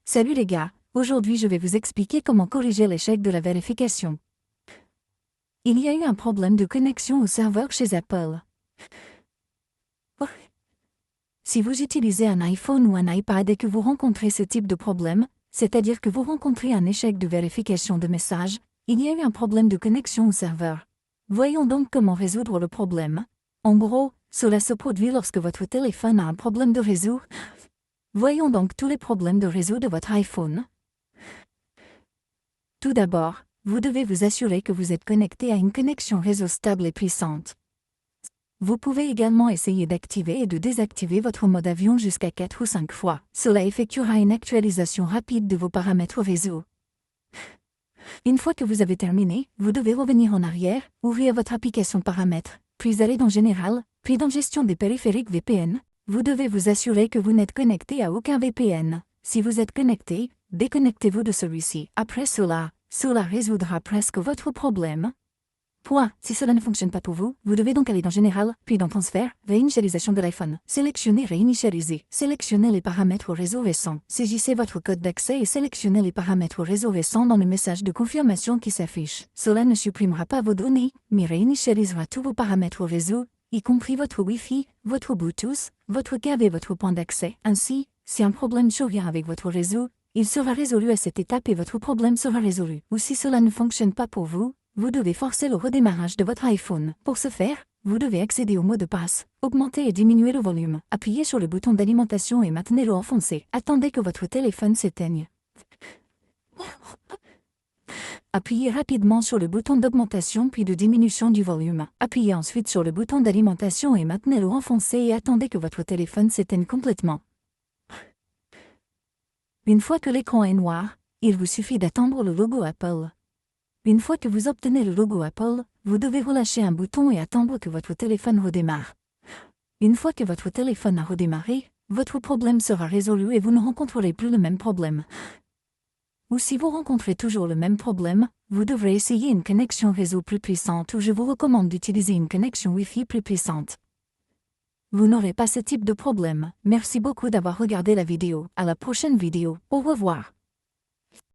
Salut les gars, aujourd'hui je vais vous expliquer comment corriger l'échec de la vérification. Il y a eu un problème de connexion au serveur chez Apple. Si vous utilisez un iPhone ou un iPad et que vous rencontrez ce type de problème, c'est-à-dire que vous rencontrez un échec de vérification de messages, il y a eu un problème de connexion au serveur. Voyons donc comment résoudre le problème. En gros, cela se produit lorsque votre téléphone a un problème de réseau. Voyons donc tous les problèmes de réseau de votre iPhone. Tout d'abord, vous devez vous assurer que vous êtes connecté à une connexion réseau stable et puissante. Vous pouvez également essayer d'activer et de désactiver votre mode avion jusqu'à 4 ou 5 fois. Cela effectuera une actualisation rapide de vos paramètres réseau. Une fois que vous avez terminé, vous devez revenir en arrière, ouvrir votre application paramètres, puis aller dans Général, puis dans Gestion des périphériques VPN. Vous devez vous assurer que vous n'êtes connecté à aucun VPN. Si vous êtes connecté, déconnectez-vous de celui-ci. Après cela résoudra presque votre problème. Si cela ne fonctionne pas pour vous, vous devez donc aller dans Général, puis dans Transfert, réinitialisation de l'iPhone. Sélectionnez Réinitialiser. Sélectionnez les paramètres au réseau récent. Saisissez votre code d'accès et sélectionnez les paramètres au réseau récent dans le message de confirmation qui s'affiche. Cela ne supprimera pas vos données, mais réinitialisera tous vos paramètres au réseau, y compris votre Wi-Fi, votre Bluetooth, votre câble et votre point d'accès. Ainsi, si un problème survient avec votre réseau, il sera résolu à cette étape et votre problème sera résolu. Ou si cela ne fonctionne pas pour vous, vous devez forcer le redémarrage de votre iPhone. Pour ce faire, vous devez accéder au mot de passe, augmenter et diminuer le volume, appuyez sur le bouton d'alimentation et maintenez-le enfoncé. Attendez que votre téléphone s'éteigne. Appuyez rapidement sur le bouton d'augmentation puis de diminution du volume. Appuyez ensuite sur le bouton d'alimentation et maintenez-le enfoncé et attendez que votre téléphone s'éteigne complètement. Une fois que l'écran est noir, il vous suffit d'attendre le logo Apple. Une fois que vous obtenez le logo Apple, vous devez relâcher un bouton et attendre que votre téléphone redémarre. Une fois que votre téléphone a redémarré, votre problème sera résolu et vous ne rencontrerez plus le même problème. Ou si vous rencontrez toujours le même problème, vous devrez essayer une connexion réseau plus puissante ou je vous recommande d'utiliser une connexion Wi-Fi plus puissante. Vous n'aurez pas ce type de problème. Merci beaucoup d'avoir regardé la vidéo. À la prochaine vidéo. Au revoir.